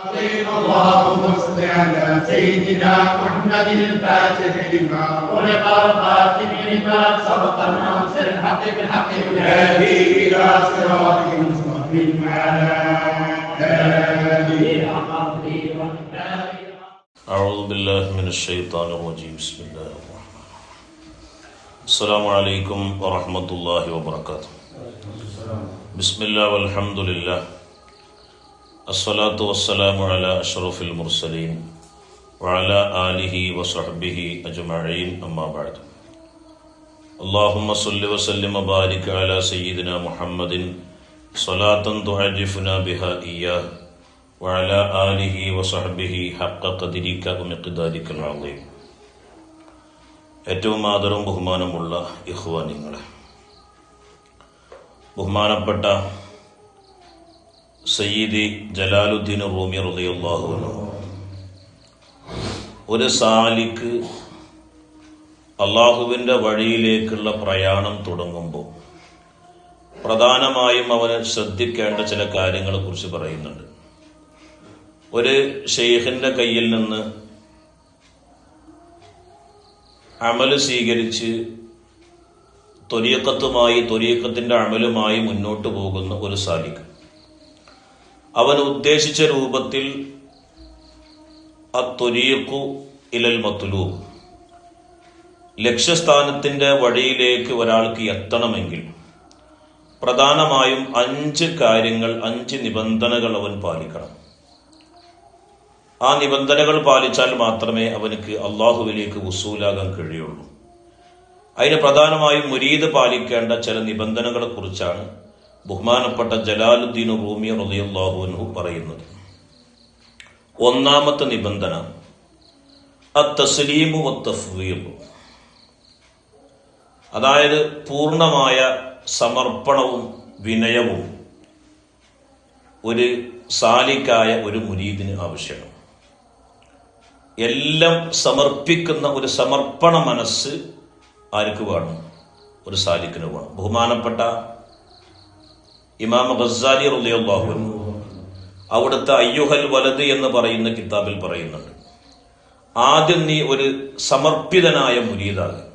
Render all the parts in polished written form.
اللهم صل على سيدنا محمد الفاتح لما خلق الخاتم لما سبق الناصر الحق بالحق والهادي الى صراطك المستقيم وعلى اله وصحبه وسلم. أعوذ بالله من الشيطان الرجيم. بسم الله الرحمن الرحيم. السلام عليكم ورحمة الله وبركاته. بسم الله والحمد لله. الصلاة والسلام على أشرف المرسلين وعلى آله وصحبه أجمعين. أما بعد. اللهم صل وسلم وبارك على سيدنا محمد صلاة تعرفنا بها إياه وعلى آله وصحبه حق قدرك ومقدارك العظيم. ഏറ്റവും ആദരവും ബഹുമാനമുള്ള ഇഖ്വാനിങ്ങളെ, ബഹുമാനപ്പെട്ട സയ്യിദി ജലാലുദ്ദീൻ റൂമി റളിയല്ലാഹു അൻഹു ഒരു സാലിക്ക് അള്ളാഹുവിൻ്റെ വഴിയിലേക്കുള്ള പ്രയാണം തുടങ്ങുമ്പോൾ പ്രധാനമായും അവന് ശ്രദ്ധിക്കേണ്ട ചില കാര്യങ്ങളെ കുറിച്ച് പറയുന്നുണ്ട്. ഒരു ഷെയ്ഖിൻ്റെ കയ്യിൽ നിന്ന് അമല് സ്വീകരിച്ച് ത്വരീഖത്തിൻ്റെ അമലുമായി മുന്നോട്ട് പോകുന്ന ഒരു സാലിക്ക് അവൻ ഉദ്ദേശിച്ച രൂപത്തിൽ അത്വരീഖു ഇലൽ മത്ലൂബ്, ലക്ഷ്യസ്ഥാനത്തിൻ്റെ വഴിയിലേക്ക് ഒരാൾക്ക് എത്തണമെങ്കിൽ പ്രധാനമായും 5 കാര്യങ്ങൾ, 5 നിബന്ധനകൾ അവൻ പാലിക്കണം. ആ നിബന്ധനകൾ പാലിച്ചാൽ മാത്രമേ അവനക്ക് അള്ളാഹുവിലേക്ക് വസൂലാകാൻ കഴിയുള്ളൂ. അതിന് പ്രധാനമായും മുരീദ് പാലിക്കേണ്ട ചില നിബന്ധനകളെ കുറിച്ചാണ് ബഹുമാനപ്പെട്ട ജലാലുദ്ദീൻ റൂമി റളിയല്ലാഹു അൻഹു പറയുന്നത്. ഒന്നാമത്തെ നിബന്ധന അത്തസ്ലീമു വത്തഫ്വീദ്, അതായത് പൂർണ്ണമായ സമർപ്പണവും വിനയവും ഒരു സാലിക്കായ ഒരു മുരീദിന് ആവശ്യമാണ്. എല്ലാം സമർപ്പിക്കുന്ന ഒരു സമർപ്പണ മനസ്സ് ആർക്ക് വേണം? ഒരു സാലിക്കിന് വേണം. ബഹുമാനപ്പെട്ട ഇമാം ഗസ്സാലി റളിയല്ലാഹു അൻഹു അവിടുത്തെ അയ്യുഹൽ വലദ് എന്ന് പറയുന്ന കിതാബിൽ പറയുന്നുണ്ട്, ആദ്യം നീ ഒരു സമർപ്പിതനായ മുരീദാകും,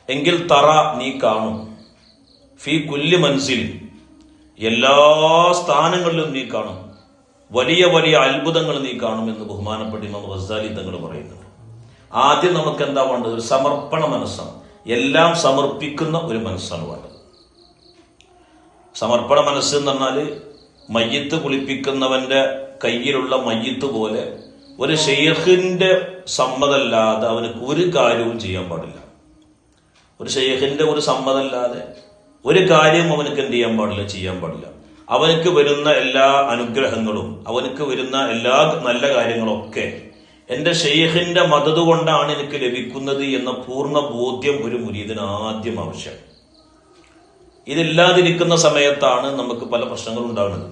എങ്കിൽ തറ നീ കാണും, ഫീ കുല്ലി മൻസിൽ, എല്ലാ സ്ഥാനങ്ങളിലും നീ കാണും, വലിയ വലിയ അത്ഭുതങ്ങൾ നീ കാണുമെന്ന് ബഹുമാനപ്പെട്ട ഇമാം ഗസ്സാലി തങ്ങൾ പറയുന്നുണ്ട്. ആദ്യം നമുക്ക് എന്താ വേണ്ടത്? ഒരു സമർപ്പണ മനസ്സാണ്. എല്ലാം സമർപ്പിക്കുന്ന ഒരു മനസ്സാണ് വേണ്ടത്. സമർപ്പണ മനസ്സ് എന്ന് പറഞ്ഞാൽ മയ്യത്ത് കുളിപ്പിക്കുന്നവന്റെ കയ്യിലുള്ള മയ്യത്ത് പോലെ ഒരു ഷെയ്ഖിന്റെ സമ്മതമല്ലാതെ അവനക്ക് ഒരു കാര്യവും ചെയ്യാൻ പാടില്ല. ഒരു ഷെയ്ഖിന്റെ ഒരു സമ്മതമല്ലാതെ ഒരു കാര്യം അവനക്ക് എന്ത് ചെയ്യാൻ പാടില്ല, ചെയ്യാൻ പാടില്ല. അവനക്ക് വരുന്ന എല്ലാ അനുഗ്രഹങ്ങളും, അവനക്ക് വരുന്ന എല്ലാ നല്ല കാര്യങ്ങളൊക്കെ എൻ്റെ ഷെയ്ഖിന്റെ മദദ് കൊണ്ടാണ് എനിക്ക് ലഭിക്കുന്നത് എന്ന പൂർണ്ണ ബോധ്യം ഒരു മുരീദിന് ആദ്യം ആവശ്യം. ഇതില്ലാതിരിക്കുന്ന സമയത്താണ് നമുക്ക് പല പ്രശ്നങ്ങളും ഉണ്ടാകുന്നത്.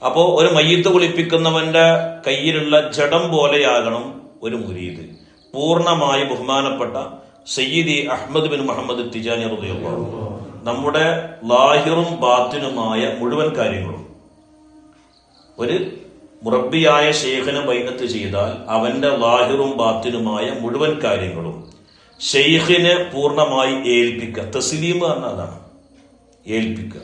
അപ്പോൾ ഒരു മയ്യത്ത് കുളിപ്പിക്കുന്നവന്റെ കയ്യിലുള്ള ജഡം പോലെയാകണം ഒരു മുരീദ്. പൂർണ്ണമായി ബഹുമാനപ്പെട്ട സയ്യിദി അഹ്മദ് ബിൻ മുഹമ്മദ് തിജാനി റളിയല്ലാഹു അൻഹു നമ്മുടെ ലാഹിറും ബാത്തിനുമായ മുഴുവൻ കാര്യങ്ങളും ഒരു മുറബ്ബിയായ ഷെയ്ഖിനെ ബൈഅത്ത് ചെയ്താൽ അവന്റെ ലാഹിറും ബാത്തിനുമായ മുഴുവൻ കാര്യങ്ങളും ഷെയ്ഖിനെ പൂർണ്ണമായി ഏൽപ്പിക്കുക. തസ്ലീം പറഞ്ഞാൽ അതാണ്, ഏൽപ്പിക്കുക.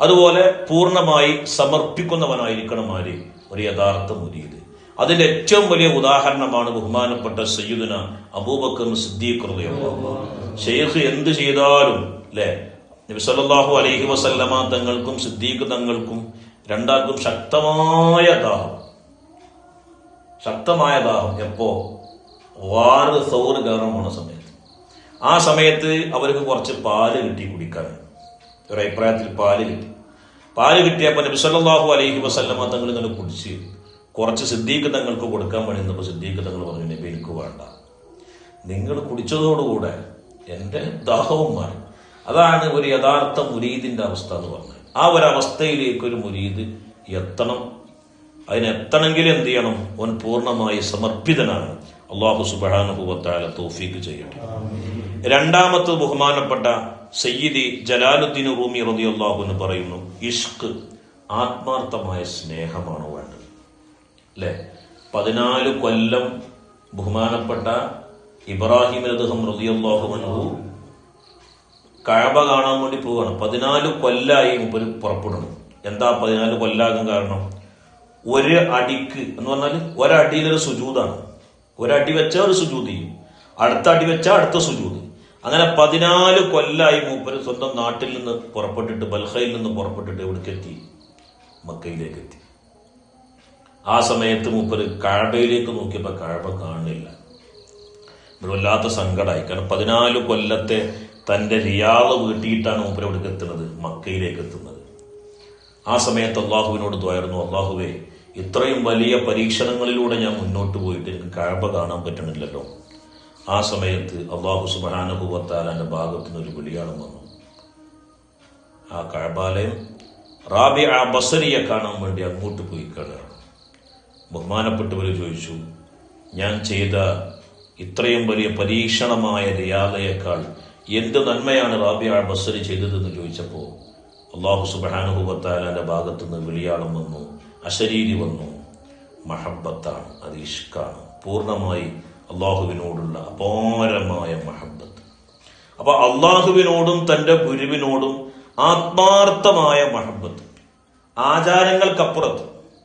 അതുപോലെ പൂർണ്ണമായി സമർപ്പിക്കുന്നവനായിരിക്കണം ആര്? ഒരു യഥാർത്ഥ മുരീദ്. അതിന്റെ ഏറ്റവും വലിയ ഉദാഹരണമാണ് ബഹുമാനപ്പെട്ട സയ്യിദുന അബൂബക്കർ സിദ്ദീഖ് റളിയല്ലാഹു അൻഹു. ഷെയ്ഖ് എന്ത് ചെയ്താലും അല്ലെ, നബി സല്ലല്ലാഹു അലൈഹി വസല്ലമ തങ്ങൾക്കും സിദ്ദീഖ് തങ്ങൾക്കും രണ്ടാൾക്കും ശക്തമായ ദാഹം. എപ്പോ? വാറ് സൗറ് കയറാൻ പോണ സമയത്ത്. ആ സമയത്ത് അവർക്ക് കുറച്ച് പാല് കിട്ടി കുടിക്കാൻ. ഒരു അഭിപ്രായത്തിൽ പാല് കിട്ടിയപ്പോൾ നബി സല്ലല്ലാഹു അലൈഹി വസല്ലമ തങ്ങൾ ഇങ്ങനെ കുടിച്ച് കുറച്ച് സിദ്ദീഖ് തങ്ങൾക്ക് കൊടുക്കാൻ പണിയുന്നപ്പോൾ സിദ്ദീഖ് തങ്ങൾ പറഞ്ഞു, നബി എനിക്ക് വേണ്ട, നിങ്ങൾ കുടിച്ചതോടുകൂടെ എൻ്റെ ദാഹവും മാറി. അതാണ് ഒരു യഥാർത്ഥ മുരീദിന്റെ അവസ്ഥ എന്ന് പറഞ്ഞത്. ആ ഒരു അവസ്ഥയിലേക്ക് ഒരു മുരീദ് എത്തണം. അതിനെത്തണമെങ്കിൽ എന്ത് ചെയ്യണം? അവൻ പൂർണ്ണമായി സമർപ്പിതനാണ്. അല്ലാഹു സുബ്ഹാനഹു വ തആല തൗഫീഖ് ചെയ്യട്ടെ. രണ്ടാമത്തെ ബഹുമാനപ്പെട്ട സയ്യിദി ജലാലുദ്ദീൻ റൂമി റളിയല്ലാഹു അൻഹു പറയുന്നു, ഇഷ്ക് ആത്മാർത്ഥമായ സ്നേഹമാണ് വേണ്ടത്. അല്ലേ? 14 കൊല്ലം ബഹുമാനപ്പെട്ട ഇബ്രാഹിം റളിയല്ലാഹു അൻഹു കഅബ കാണാൻ വേണ്ടി പോവുകയാണ്. 14 കൊല്ലായി മുമ്പ് പുറപ്പെടുന്നു. എന്താ 14 കൊല്ലാകാൻ കാരണം? ഒരു അടിക്ക് എന്ന് പറഞ്ഞാൽ ഒരടിയിലൊരു സുജൂദാണ്. ഒരടി വെച്ചാൽ ഒരു സുജൂദ് ചെയ്യും, അടുത്ത അടി വെച്ചാൽ അടുത്ത സുജൂദ്. അങ്ങനെ 14 കൊല്ലായി മൂപ്പര് സ്വന്തം നാട്ടിൽ നിന്ന് പുറപ്പെട്ടിട്ട്, ബൽഖയിൽ നിന്ന് പുറപ്പെട്ടിട്ട് എവിടേക്കെത്തി? മക്കയിലേക്ക് എത്തി. ആ സമയത്ത് മൂപ്പര് കഅബയിലേക്ക് നോക്കിയപ്പോൾ കഅബ കാണുന്നില്ല. വല്ലാത്ത സങ്കടമായി. കാരണം 14 കൊല്ലത്തെ തൻ്റെ റിയാദ് വീട്ടിയിട്ടാണ് മൂപ്പര് എവിടേക്ക് എത്തുന്നത്? മക്കയിലേക്ക് എത്തുന്നത്. ആ സമയത്ത് അള്ളാഹുവിനോട് ദ്വായിരുന്നു, അള്ളാഹുവേ, ഇത്രയും വലിയ പരീക്ഷണങ്ങളിലൂടെ ഞാൻ മുന്നോട്ട് പോയിട്ട് എനിക്ക് കഅബ കാണാൻ പറ്റണില്ലല്ലോ. ആ സമയത്ത് അള്ളാഹു സുബ്ഹാനഹു വ തആലയുടെ ഭാഗത്തു നിന്ന് ഒരു വിളിയാളം വന്നു. ആ കഅബാലയം റാബിഅ ബസരിയെ കാണാൻ വേണ്ടി അങ്ങോട്ട് പോയി കാണുകയാണ്. ബഹുമാനപ്പെട്ടവർ ചോദിച്ചു, ഞാൻ ചെയ്ത ഇത്രയും വലിയ പരീക്ഷണമായ റിയാദയേക്കാൾ എന്ത് നന്മയാണ് റാബിഅ ബസരി ചെയ്തതെന്ന് ചോദിച്ചപ്പോൾ അള്ളാഹു സുബ്ഹാനഹു വ തആലയുടെ ഭാഗത്തു നിന്ന് വിളിയാളം വന്നു, അശരീരി വന്നു. മഹബ്ബത്താണ്, അത് ഇഷ്കാണ്. പൂർണ്ണമായി അള്ളാഹുവിനോടുള്ള അപാരമായ മഹബ്ബത്ത്. അപ്പൊ അള്ളാഹുവിനോടും തൻ്റെ ഗുരുവിനോടും ആത്മാർത്ഥമായ മഹബ്ബത്ത്. ആചാരങ്ങൾക്കപ്പുറത്ത്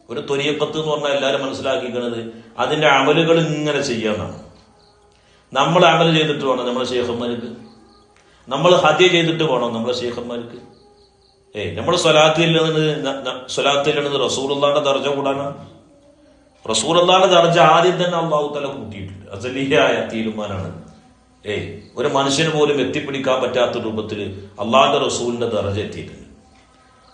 ഒരു ത്വരീഖത്ത് എന്ന് പറഞ്ഞാൽ എല്ലാവരും മനസ്സിലാക്കിക്കുന്നത് അതിൻ്റെ അമലുകൾ ഇങ്ങനെ ചെയ്യാന്നാണ്. നമ്മൾ അമൽ ചെയ്തിട്ട് വേണം നമ്മളെ ശേഖന്മാർക്ക്, നമ്മൾ ഹദ്യ ചെയ്തിട്ട് വേണം നമ്മളെ ശേഖന്മാർക്ക്. നമ്മൾ സ്വലാത്തില്ലെന്നത് റസൂലുള്ളാഹിന്റെ ദർജ കൂടാനാണ്. റസൂലുള്ളാഹിന്റെ ദർജ ആദ്യം തന്നെ അല്ലാഹു തആല കൂട്ടിയിട്ടുണ്ട്. അസലിയായ തീരുമാനമാണ്. ഒരു മനുഷ്യന് പോലും എത്തിപ്പിടിക്കാൻ പറ്റാത്ത രൂപത്തിൽ അള്ളാഹുന്റെ റസൂലിന്റെ ദർജ എത്തിയിട്ടുണ്ട്.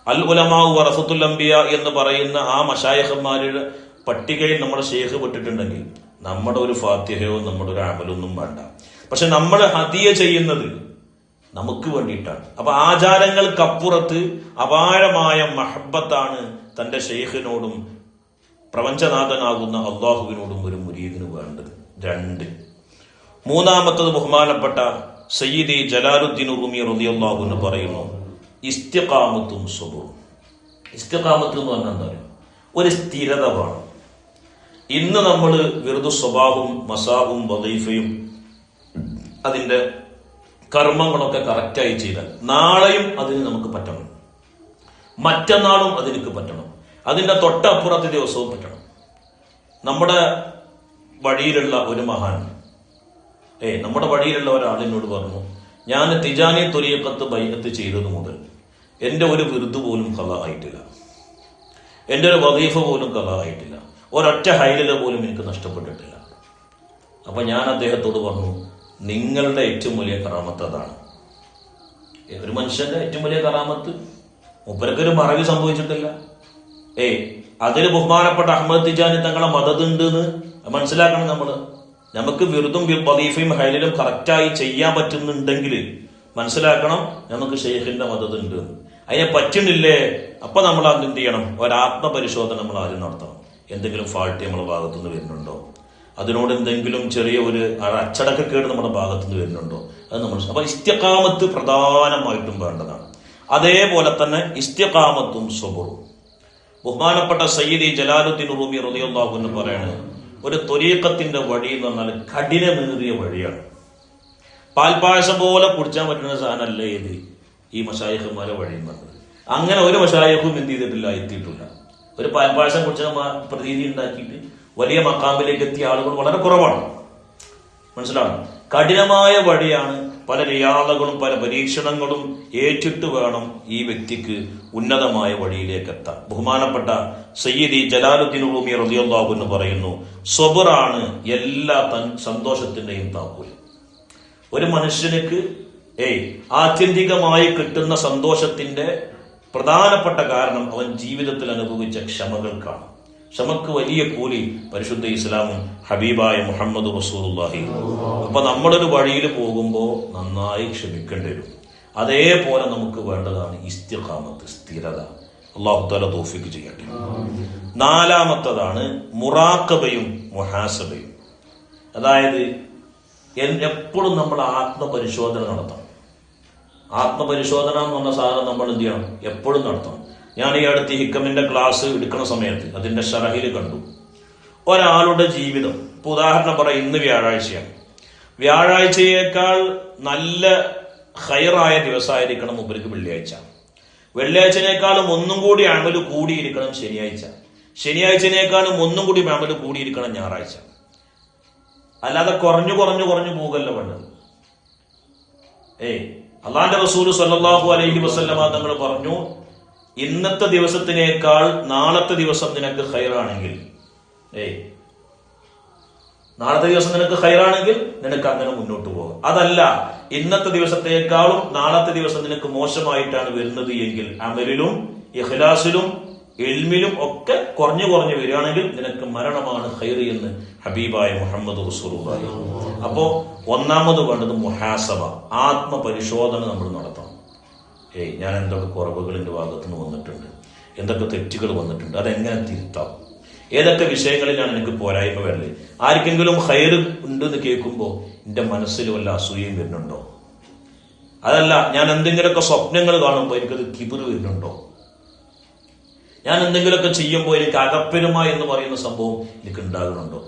അൽ ഉലമാ വറസത്തുൽ അംബിയ എന്ന് പറയുന്ന ആ മശായിഖന്മാരുടെ പട്ടികയിൽ നമ്മുടെ ശേഖ് പെട്ടിട്ടുണ്ടെങ്കിൽ നമ്മുടെ ഒരു ഫാത്തിഹയോ നമ്മുടെ ഒരു അമലൊന്നും വേണ്ട. പക്ഷെ നമ്മൾ ഹദിയ ചെയ്യുന്നത് നമുക്ക് വേണ്ടിയിട്ടാണ്. അപ്പൊ ആചാരങ്ങൾക്കപ്പുറത്ത് അപാരമായ മഹബ്ബത്താണ് തൻ്റെ ശൈഖിനോടും പ്രപഞ്ചനാഥനാകുന്ന അള്ളാഹുവിനോടും ഒരു മുരീദിന് വേണ്ടത്. 2. മൂന്നാമത്തത് ബഹുമാനപ്പെട്ട സയ്യിദി ജലാലുദ്ദീൻ റൂമി റളിയല്ലാഹു അൻഹു പറയുന്നു, ഇസ്തിഖാമത്തും സുബൂറും. ഇസ്തിഖാമത്ത് എന്ന് പറഞ്ഞാൽ എന്താ? ഒരു സ്ഥിരത വേണം. ഇന്ന് നമ്മൾ വെറുതെ സ്വഭാവവും മസാവും വദീഫയും അതിൻ്റെ കർമ്മങ്ങളൊക്കെ കറക്റ്റായി ചെയ്താൽ നാളെയും അതിന് നമുക്ക് പറ്റണം, മറ്റന്നാളും അതിലേക്ക് പറ്റണം, അതിൻ്റെ തൊട്ടപ്പുറത്തെ ദിവസവും പറ്റണം. നമ്മുടെ വഴിയിലുള്ള ഒരു മഹാൻ, നമ്മുടെ വഴിയിലുള്ള ഒരാളിനോട് പറഞ്ഞു, ഞാൻ തിജാനി ത്വരീഖത്ത് ബൈഅത്ത് ചെയ്തത് മുതൽ എൻ്റെ ഒരു വിറുദ് പോലും ഖളാ ആയിട്ടില്ല, എൻ്റെ ഒരു വദീഫ പോലും ഖളാ ആയിട്ടില്ല, ഒരൊറ്റ ഹൈലല പോലും എനിക്ക് നഷ്ടപ്പെട്ടിട്ടില്ല. അപ്പൊ ഞാൻ അദ്ദേഹത്തോട് പറഞ്ഞു, നിങ്ങളുടെ ഏറ്റവും വലിയ കറാമത്ത് അതാണ്. ഒരു മനുഷ്യന്റെ ഏറ്റവും വലിയ കറാമത്ത് മൂപ്പർക്കൊരു മറവി സംഭവിച്ചിട്ടില്ല. അതിന് ബഹുമാനപ്പെട്ട അഹ്മദ് തിജാനി തങ്ങളെ മദതുണ്ട് എന്ന് മനസ്സിലാക്കണം. നമുക്ക് വിറുദും വദീഫയും ഹൈലിലും കറക്റ്റായി ചെയ്യാൻ പറ്റുന്നുണ്ടെങ്കിൽ മനസ്സിലാക്കണം നമുക്ക് ഷെയ്ഖിന്റെ മദതുണ്ട്. അതിനെ പറ്റുന്നില്ലേ, അപ്പൊ നമ്മൾ എന്ത് ചെയ്യണം? ഒരാത്മപരിശോധന നമ്മൾ ആദ്യം നടത്തണം. എന്തെങ്കിലും ഫാൾട്ട് നമ്മുടെ ഭാഗത്തുനിന്ന് വരുന്നുണ്ടോ, അതിനോട് എന്തെങ്കിലും ചെറിയ ഒരു അച്ചടക്കക്കേട് നമ്മുടെ ഭാഗത്തുനിന്ന് വരുന്നുണ്ടോ, അത് നമ്മൾ. അപ്പൊ ഇസ്തിഖാമത്ത് പ്രധാനമായിട്ടും വേണ്ടതാണ്. അതേപോലെ തന്നെ ഇസ്തിഖാമത്തും സബറും. ബഹുമാനപ്പെട്ട സയ്യിദി ജലാലുദ്ദീൻ റൂമി റളിയല്ലാഹു അൻഹു പറയാണ്, ഒരു ത്വരീഖത്തിന്റെ വഴി എന്ന് പറഞ്ഞാൽ കഠിനമേറിയ വഴിയാണ്. പാൽപായസം പോലെ കുടിച്ചാൻ പറ്റുന്ന സാധനമല്ല ഏത് ഈ മശായിഖന്മാരെ വഴി എന്ന് പറഞ്ഞത്. അങ്ങനെ ഒരു മശായിഖും എന്ത് ചെയ്തിട്ടില്ല, എത്തിയിട്ടില്ല. ഒരു പാൽപായസം കുടിച്ച പ്രതീതി ഉണ്ടാക്കിയിട്ട് വലിയ മക്കാമിലേക്ക് എത്തിയ ആളുകൾ വളരെ കുറവാണ്. മനസ്സിലാണ്? കഠിനമായ വഴിയാണ്. പല റിയാദകളും പല പരീക്ഷണങ്ങളും ഏറ്റിട്ട് വേണം ഈ വ്യക്തിക്ക് ഉന്നതമായ വഴിയിലേക്ക് എത്താൻ. ബഹുമാനപ്പെട്ട സയ്യിദി ജലാലുദ്ദീൻ റൂമി റളിയല്ലാഹു അൻഹു പറയുന്നു, സ്വബറാണ് എല്ലാ സന്തോഷത്തിന്റെയും താക്കോൽ. ഒരു മനുഷ്യനുക്ക് ആത്യന്തികമായി കിട്ടുന്ന സന്തോഷത്തിന്റെ പ്രധാനപ്പെട്ട കാരണം അവൻ ജീവിതത്തിൽ അനുഭവിച്ച ക്ഷമകൾക്കാണ്. ക്ഷമക്ക് വലിയ കൂലി പരിശുദ്ധ ഇസ്ലാമും ഹബീബായ മുഹമ്മദ് റസൂലുള്ളാഹി. അപ്പൊ നമ്മളൊരു വഴിയിൽ പോകുമ്പോൾ നന്നായി ക്ഷമിക്കേണ്ടി വരും. അതേപോലെ നമുക്ക് വേണ്ടതാണ് ഇസ്തിഖാമത്ത്, സ്ഥിരത. അല്ലാഹു തആല തൗഫീഖ് ചെയ്യട്ടെ. 4-മത്തതാണ് മുറാഖബയും മുഹാസബയും. അതായത് എപ്പോഴും നമ്മൾ ആത്മപരിശോധന നടത്തണം. ആത്മപരിശോധന എന്ന് പറഞ്ഞ സാധനം നമ്മൾ എന്ത് ചെയ്യണം? എപ്പോഴും നടത്തണം. ഞാൻ ഈ അടുത്ത് ഹിക്കമിന്റെ ക്ലാസ് എടുക്കുന്ന സമയത്ത് അതിന്റെ ഷറഹിൽ കണ്ടു, ഒരാളുടെ ജീവിതം, ഇപ്പൊ ഉദാഹരണം പറയാം, ഇന്ന് വ്യാഴാഴ്ചയാണ്, വ്യാഴാഴ്ചയേക്കാൾ നല്ല ഹൈറായ ദിവസമായിരിക്കണം മുമ്പർക്ക് വെള്ളിയാഴ്ച, വെള്ളിയാഴ്ചനേക്കാളും ഒന്നും കൂടി അമല് കൂടിയിരിക്കണം ശനിയാഴ്ച, ശനിയാഴ്ചനേക്കാളും ഒന്നും കൂടി അമല് കൂടിയിരിക്കണം ഞായറാഴ്ച. അല്ലാതെ കുറഞ്ഞു പോകല്ല വേണ്ടത്. അള്ളാന്റെ റസൂൽ സല്ലല്ലാഹു അലൈഹി വസല്ലമ തങ്ങൾ പറഞ്ഞു, ഇന്നത്തെ ദിവസത്തിനേക്കാൾ നാളത്തെ ദിവസം നിനക്ക് ഖൈറാണെങ്കിൽ, നാളത്തെ ദിവസം നിനക്ക് ഖൈറാണെങ്കിൽ നിനക്ക് അങ്ങനെ മുന്നോട്ട് പോകാം. അതല്ല, ഇന്നത്തെ ദിവസത്തേക്കാളും നാളത്തെ ദിവസം നിനക്ക് മോശമായിട്ടാണ് വരുന്നത് എങ്കിൽ അമലിലും ഇഖ്ലാസിലും ഇൽമിലും ഒക്കെ കുറഞ്ഞു വരികയാണെങ്കിൽ നിനക്ക് മരണമാണ് ഖൈർ എന്ന് ഹബീബായ മുഹമ്മദ് റസൂലുള്ളാഹി. അപ്പോ ഒന്നാമത് വേണ്ടത് മുഹാസബ, ആത്മപരിശോധന നമ്മൾ നടത്തണം. ഞാൻ എന്തൊക്കെ കുറവുകൾ എൻ്റെ ഭാഗത്തുനിന്ന് വന്നിട്ടുണ്ട്, എന്തൊക്കെ തെറ്റുകൾ വന്നിട്ടുണ്ട്, അതെങ്ങനെ തിരുത്താം, ഏതൊക്കെ വിഷയങ്ങളിലാണ് എനിക്ക് പോരായ്മ വരല്. ആർക്കെങ്കിലും ഖൈർ ഉണ്ട് എന്ന് കേൾക്കുമ്പോൾ എൻ്റെ മനസ്സിൽ വല്ല അസൂയയും വരുന്നുണ്ടോ? അതല്ല, ഞാൻ എന്തെങ്കിലുമൊക്കെ സ്വപ്നങ്ങൾ കാണുമ്പോൾ എനിക്കത് കിബിർ വരുന്നുണ്ടോ? ഞാൻ എന്തെങ്കിലുമൊക്കെ ചെയ്യുമ്പോൾ എനിക്ക് അകപ്പെരുമ എന്ന് പറയുന്ന സംഭവം എനിക്ക് ഉണ്ടാകുന്നുണ്ടോ?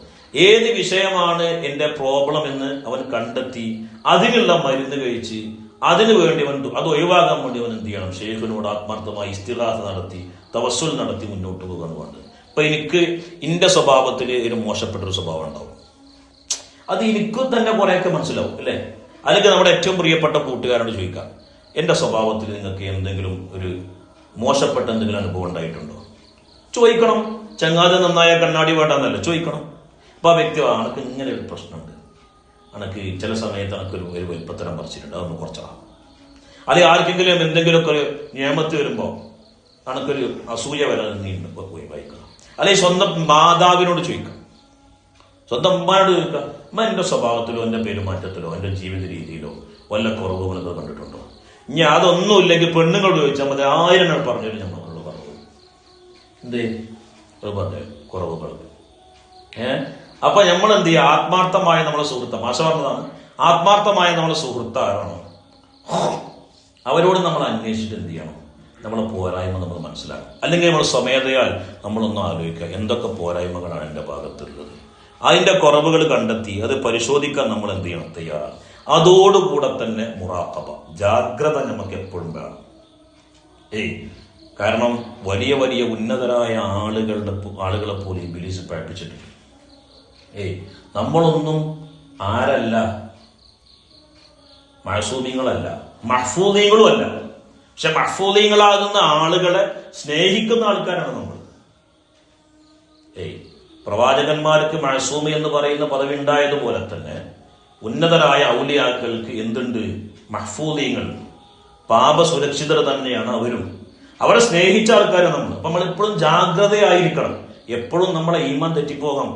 ഏത് വിഷയമാണ് എൻ്റെ പ്രോബ്ലം എന്ന് അവൻ കണ്ടെത്തി അതിനുള്ള മരുന്ന് കഴിച്ച് അതിനു വേണ്ടി അവൻ അത് ഒഴിവാക്കാൻ വേണ്ടി അവൻ എന്ത് ചെയ്യണം? ഷെയ്ഖിനോട് ആത്മാർത്ഥമായി ഇസ്തിഗാസ നടത്തി തവസ്സുൽ നടത്തി മുന്നോട്ട് പോകാൻ വേണ്ടത്. അപ്പൊ എനിക്ക് എന്റെ സ്വഭാവത്തിൽ ഒരു മോശപ്പെട്ടൊരു സ്വഭാവം ഉണ്ടാവും, അത് എനിക്ക് തന്നെ കുറെയൊക്കെ മനസ്സിലാവും അല്ലെ? അല്ലെങ്കിൽ നമ്മുടെ ഏറ്റവും പ്രിയപ്പെട്ട കൂട്ടുകാരോട് ചോദിക്കാം, എന്റെ സ്വഭാവത്തിൽ നിങ്ങൾക്ക് എന്തെങ്കിലും ഒരു മോശപ്പെട്ട എന്തെങ്കിലും അനുഭവം ഉണ്ടായിട്ടുണ്ടോ? ചോദിക്കണം. ചങ്ങാതി നന്നായ കണ്ണാടി വേണ്ടെന്നല്ല, ചോദിക്കണം. അപ്പൊ ആ വ്യക്തി, അനക്ക് ഇങ്ങനെ ഒരു പ്രശ്നമുണ്ട്, അനക്ക് ചില സമയത്ത് അനക്കൊരു വലിപ്പത്തരം പറിച്ചിട്ടുണ്ട്, അതൊന്ന് കുറച്ചാ. അല്ലെങ്കിൽ ആർക്കെങ്കിലും എന്തെങ്കിലുമൊക്കെ ഒരു നിയമത്ത് വരുമ്പോ അനക്കൊരു അസൂയ വരാതെ നീ പോയി വായിക്കണം. അല്ലെങ്കിൽ സ്വന്തം മാതാവിനോട് ചോദിക്കാം, സ്വന്തം ഉമ്മാനോട് ചോദിക്കാം, ഉമ്മ എന്റെ സ്വഭാവത്തിലോ എന്റെ പെരുമാറ്റത്തിലോ എന്റെ ജീവിത രീതിയിലോ വല്ല കുറവുകളൊക്കെ കണ്ടിട്ടുണ്ടോ? ഇനി അതൊന്നുമില്ലെങ്കിൽ പെണ്ണുങ്ങളോട് ചോദിച്ചാൽ മതി, 1000 പറഞ്ഞാലും നമ്മളുള്ള കുറവ് എന്തേ പറഞ്ഞു കുറവുകൾ. അപ്പൊ നമ്മൾ എന്ത് ചെയ്യുക? ആത്മാർത്ഥമായ നമ്മളെ സുഹൃത്ത്, മാഷ പറഞ്ഞതാണ്, ആത്മാർത്ഥമായ നമ്മളെ സുഹൃത്ത് ആരാണോ അവരോട് നമ്മൾ അന്വേഷിച്ചിട്ട് എന്ത് ചെയ്യണം? നമ്മളെ പോരായ്മ നമ്മൾ മനസ്സിലാക്കണം. അല്ലെങ്കിൽ നമ്മൾ സ്വമേധയാൽ നമ്മളൊന്നും ആലോചിക്കുക, എന്തൊക്കെ പോരായ്മകളാണ് എൻ്റെ ഭാഗത്തുള്ളത്, അതിന്റെ കുറവുകൾ കണ്ടെത്തി അത് പരിശോധിക്കാൻ നമ്മൾ എന്ത് ചെയ്യണം? തയ്യാറാണ്. അതോടുകൂടെ തന്നെ മുറാഖബ, ജാഗ്രത നമുക്ക് എപ്പോഴും വേണം. കാരണം വലിയ വലിയ ഉന്നതരായ ആളുകളെ പോലും ഇബ്ലീസ് പഠിപ്പിച്ചിട്ടുണ്ട്. നമ്മളൊന്നും ആരല്ല, മഅസൂമിങ്ങളല്ല, മഹ്ഫൂദീങ്ങളും അല്ല. പക്ഷെ മഹ്ഫൂദീങ്ങളാകുന്ന ആളുകളെ സ്നേഹിക്കുന്ന ആൾക്കാരാണ് നമ്മൾ. പ്രവാചകന്മാർക്ക് മഅസൂമി എന്ന് പറയുന്ന പദവി ഉണ്ടായതുപോലെ തന്നെ ഉന്നതരായ ഔലിയാക്കൾക്ക് എന്തുണ്ട്? മഹ്ഫൂദീങ്ങൾ, പാപസുരക്ഷിതർ തന്നെയാണ് അവരും. അവരെ സ്നേഹിച്ച ആൾക്കാരാണ് നമ്മൾ. അപ്പൊ നമ്മളെപ്പോഴും ജാഗ്രതയായിരിക്കണം. എപ്പോഴും നമ്മളെ ഈമാൻ തെറ്റിപ്പോകാം,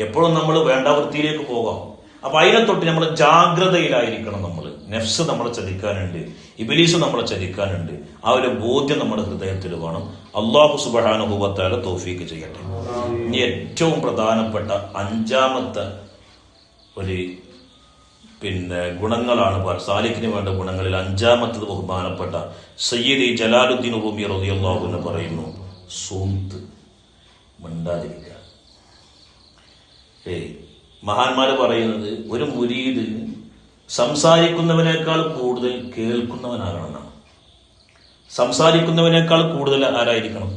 എപ്പോഴും നമ്മൾ വേണ്ട വൃത്തിയിലേക്ക് പോകാം. അപ്പൊ അതിനെ തൊട്ട് നമ്മൾ ജാഗ്രതയിലായിരിക്കണം. നമ്മൾ നഫ്സ് നമ്മളെ ചതിക്കാനുണ്ട്, ഇബ്ലീസ് നമ്മളെ ചതിക്കാനുണ്ട്. ആ ഒരു ബോധ്യം നമ്മുടെ ഹൃദയത്തിൽ വേണം. അല്ലാഹു സുബ്ഹാനഹു വ തആല തൗഫീഖ് ചെയ്യട്ടെ. ഇനി ഏറ്റവും പ്രധാനപ്പെട്ട 5ാമത്തെ ഒരു ഗുണങ്ങളാണ് സാലിക്കിന് വേണ്ട ഗുണങ്ങളിൽ 5ാമത്തത് ബഹുമാനപ്പെട്ട സയ്യിദി ജലാലുദ്ദീൻ റൂമി റളിയല്ലാഹു അൻഹു പറയുന്നു, സുംത്, മിണ്ടാതിരിക്കുക. മഹാന്മാര് പറയുന്നത് ഒരു മുരീദ് സംസാരിക്കുന്നവനേക്കാൾ കൂടുതൽ കേൾക്കുന്നവനാകണമെന്നാണ്. സംസാരിക്കുന്നവനേക്കാൾ കൂടുതൽ ആരായിരിക്കണം?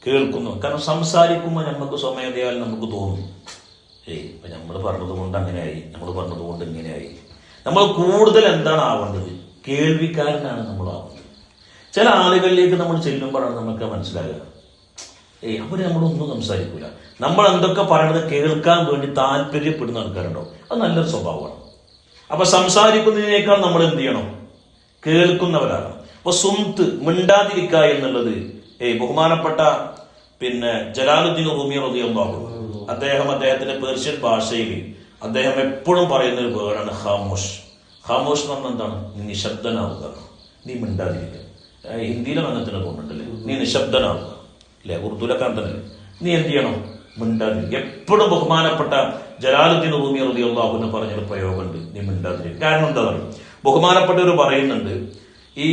കേൾക്കുന്നവൻ. കാരണം സംസാരിക്കുമ്പോൾ നമുക്ക് സ്വമേധയാൽ നമുക്ക് തോന്നും, ഇപ്പൊ നമ്മൾ പറഞ്ഞത് കൊണ്ട് അങ്ങനെയായി, നമ്മൾ പറഞ്ഞത് കൊണ്ട് ഇങ്ങനെയായി. നമ്മൾ കൂടുതൽ എന്താണ് ആവേണ്ടത്? കേൾവിക്കാരനാണ് നമ്മൾ ആവേണ്ടത്. ചില ആളുകളിലേക്ക് നമ്മൾ ചെല്ലുമ്പോഴാണ് നമുക്ക് മനസ്സിലാകുക, അവര് നമ്മളൊന്നും സംസാരിക്കൂല. നമ്മൾ എന്തൊക്കെ പറയണത് കേൾക്കാൻ വേണ്ടി താല്പര്യപ്പെടുന്ന ആൾക്കാരുണ്ടാവും. അത് നല്ലൊരു സ്വഭാവമാണ്. അപ്പൊ സംസാരിക്കുന്നതിനേക്കാൾ നമ്മൾ എന്ത് ചെയ്യണം? കേൾക്കുന്നവരാകണം. അപ്പൊ സുംത്, മിണ്ടാതിരിക്കുക എന്നുള്ളത് ബഹുമാനപ്പെട്ട ജലാലുദ്ദീൻ റൂമി റളിയല്ലാഹു അൻഹു അദ്ദേഹത്തിന്റെ പേർഷ്യൻ ഭാഷയിൽ അദ്ദേഹം എപ്പോഴും പറയുന്ന ഒരു വേർഡാണ് ഖാമോഷ്. ഖാമോഷ് എന്ന് പറഞ്ഞാൽ എന്താണ്? നീ നിശബ്ദനാവുക, നീ മിണ്ടാതിരിക്കുക. ഹിന്ദിയിലും അങ്ങനെ തന്നെ തോന്നുന്നുണ്ടല്ലേ, നീ നിശബ്ദനാവുക അല്ലെ? ഉറുദുലൊക്കെ തന്നെ നീ എന്ത് ചെയ്യണം? മിണ്ടാതിരിക്കുക. എപ്പോഴും ബഹുമാനപ്പെട്ട ജലാലുദ്ദീൻ റൂമി റളിയല്ലാഹു അൻഹു പറഞ്ഞൊരു പ്രയോഗമുണ്ട്, നീ മിണ്ടാതിരിക്കുക. കാരണം എന്താ പറയുക? ബഹുമാനപ്പെട്ടവർ പറയുന്നുണ്ട്, ഈ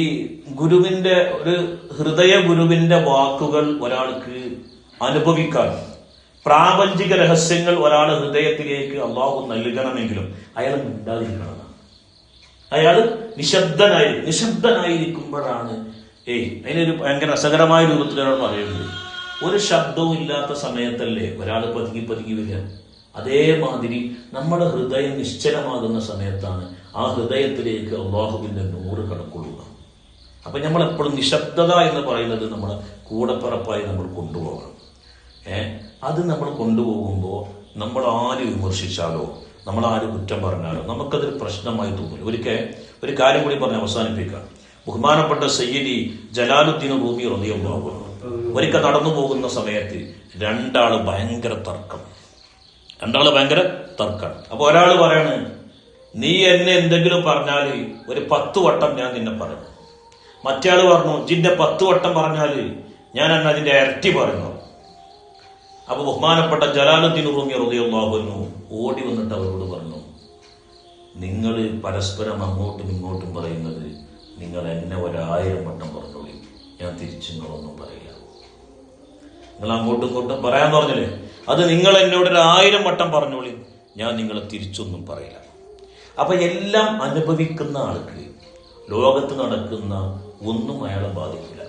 ഗുരുവിന്റെ ഒരു ഹൃദയ ഗുരുവിന്റെ വാക്കുകൾ ഒരാൾക്ക് അനുഭവിക്കാൻ, പ്രാപഞ്ചിക രഹസ്യങ്ങൾ ഒരാൾ ഹൃദയത്തിലേക്ക് അള്ളാഹു നൽകണമെങ്കിലും അയാൾ മിണ്ടാതിരിക്കണം. അയാൾ നിശബ്ദനായിരിക്കുമ്പോഴാണ് അതിനൊരു ഭയങ്കര രസകരമായ രൂപത്തിൽ ഒരാൾ പറയുന്നത്. ഒരു ശബ്ദവും ഇല്ലാത്ത സമയത്തല്ലേ ഒരാൾ പതുങ്ങി വരിക. അതേമാതിരി നമ്മുടെ ഹൃദയം നിശ്ചലമാകുന്ന സമയത്താണ് ആ ഹൃദയത്തിലേക്ക് അള്ളാഹുവിന്റെ നൂറ് കടക്കൊള്ളുക. അപ്പൊ നമ്മൾ എപ്പോഴും നിശബ്ദത എന്ന് പറയുന്നത് നമ്മുടെ കൂടപ്പിറപ്പായി നമ്മൾ കൊണ്ടുപോകണം. അത് നമ്മൾ കൊണ്ടുപോകുമ്പോൾ നമ്മൾ ആര് വിമർശിച്ചാലോ, നമ്മൾ ആര് കുറ്റം പറഞ്ഞാലോ നമുക്കതൊരു പ്രശ്നമായി തോന്നില്ല. ഒരു കാര്യം കൂടി പറഞ്ഞ് അവസാനിപ്പിക്കാം. ബഹുമാനപ്പെട്ട സയ്യിദി ജലാലുദ്ദീൻ റൂമി റളിയല്ലാഹു അൻഹു ഒരിക്കൽ നടന്നു പോകുന്ന സമയത്ത് രണ്ടാള് ഭയങ്കര തർക്കം. അപ്പൊ ഒരാൾ പറയാണ്, നീ എന്നെ എന്തെങ്കിലും പറഞ്ഞാൽ ഒരു 10 വട്ടം ഞാൻ നിന്നെ പറയും. മറ്റേ ആള് പറഞ്ഞു, ജിന്റെ 10 വട്ടം പറഞ്ഞാൽ ഞാൻ എന്നെ അതിന്റെ ഇരട്ടി പറഞ്ഞു. അപ്പൊ ബഹുമാനപ്പെട്ട ജലാലുദ്ദീൻ റൂമി റളിയല്ലാഹു അൻഹു ഓടി വന്നിട്ട് അവരോട് പറഞ്ഞു, നിങ്ങൾ പരസ്പരം അങ്ങോട്ടും ഇങ്ങോട്ടും പറയുന്നത് നിങ്ങൾ എന്നെ 1000 വട്ടം പറഞ്ഞോളി, ഞാൻ തിരിച്ചു നിങ്ങളൊന്നും പറയില്ല. നിങ്ങൾ അങ്ങോട്ടും ഇങ്ങോട്ടും പറയാന്ന് പറഞ്ഞില്ലേ, അത് നിങ്ങൾ എന്നോട് 1000 വട്ടം പറഞ്ഞോളി, ഞാൻ നിങ്ങളെ തിരിച്ചൊന്നും പറയില്ല. അപ്പൊ എല്ലാം അനുഭവിക്കുന്ന ആൾക്ക് ലോകത്ത് നടക്കുന്ന ഒന്നും അയാളെ ബാധിക്കില്ല.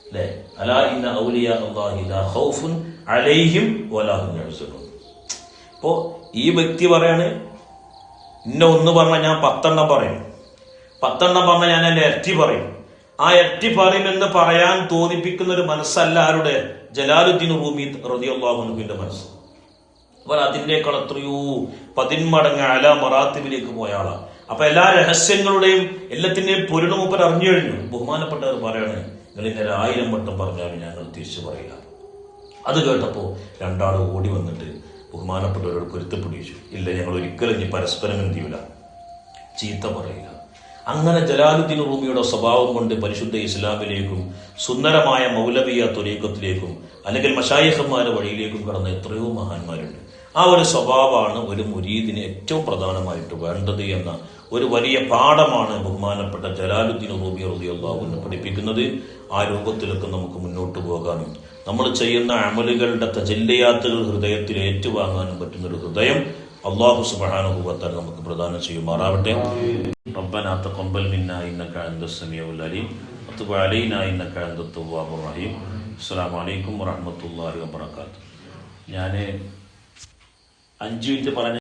അല്ലേ? അലാ ഇന്ന ഔലിയാ അല്ലാഹി ലാ ഖൗഫുൻ അലൈഹിം വലാ ഹും യഹ്സനൂൻ. ഇപ്പോ ഈ വ്യക്തി പറയാണ്, ഇന്ന ഒന്ന് പറഞ്ഞാൽ ഞാൻ 10 പറയും, 10 പറഞ്ഞാൽ ഞാൻ എന്റെ ഇരട്ടി പറയും. ആ ഇരട്ടി പറയുമെന്ന് പറയാൻ തോന്നിപ്പിക്കുന്ന ഒരു മനസ്സല്ല ആരുടെ? ജലാലുദ്ദീൻ റൂമി റളിയല്ലാഹു അൻഹുവിന്റെ മനസ്സ്. അവർ അതിൻ്റെക്കാൾ എത്രയോ 10 മടങ്ങ് അലാ മറാത്തിബിലേക്ക് പോയ ആളാണ്. അപ്പൊ എല്ലാ രഹസ്യങ്ങളുടെയും എല്ലാത്തിന്റെയും പൊരുൾ മൂപ്പർ അറിഞ്ഞു കഴിഞ്ഞു. ബഹുമാനപ്പെട്ടവർ പറയാണ്, നിങ്ങൾ ഇന്നലെ 1000 വട്ടം പറഞ്ഞാലും ഞങ്ങൾ തിരിച്ചു പറയില്ല. അത് കേട്ടപ്പോ രണ്ടാളും ഓടി വന്നിട്ട് ബഹുമാനപ്പെട്ടവരോട് പൊരുത്തപ്പെടിച്ചു, ഇല്ല ഞങ്ങൾ ഒരിക്കലും ഇനി പരസ്പരം എന്ത് ചെയ്യൂല, ചീത്ത പറയില്ല. അങ്ങനെ ജലാലുദ്ദീൻ റൂമിയുടെ സ്വഭാവം കൊണ്ട് പരിശുദ്ധ ഇസ്ലാമിലേക്കും സുന്ദരമായ മൗലവിയ ത്വരീഖത്തിലേക്കും അല്ലെങ്കിൽ മശായിഖന്മാരുടെ വഴിയിലേക്കും കടന്ന എത്രയോ മഹാന്മാരുണ്ട്. ആ ഒരു സ്വഭാവമാണ് ഒരു മുരീദിന് ഏറ്റവും പ്രധാനമായിട്ട് വേണ്ടത് എന്ന ഒരു വലിയ പാഠമാണ് ബഹുമാനപ്പെട്ട ജലാലുദ്ദീൻ റൂമി റളിയല്ലാഹു അൻഹു പഠിപ്പിക്കുന്നത്. ആ രൂപത്തിലൊക്കെ നമുക്ക് മുന്നോട്ട് പോകാനും നമ്മൾ ചെയ്യുന്ന അമലുകളുടെ തജല്ലിയാത്തുകൾ ഹൃദയത്തിൽ ഏറ്റുവാങ്ങാനും പറ്റുന്നൊരു ഹൃദയം അല്ലാഹു സുബ്ഹാനഹു വ തആല നമുക്ക് പ്രദാനം ചെയ്യുമാറാവട്ടെ. റബ്ബനാ തഖബ്ബൽ മിന്നാ ഇന്നക അൻതസ് സമീഉൽ അലീം വതുബ് അലൈനാ ഇന്നക അൻതത് തവ്വാബുർ റഹീം. അസ്സലാമു അലൈക്കും വറഹ്മത്തുള്ളാഹി വബറകാതുഹു. ഞാൻ 5 മിനിറ്റ് പറഞ്ഞു.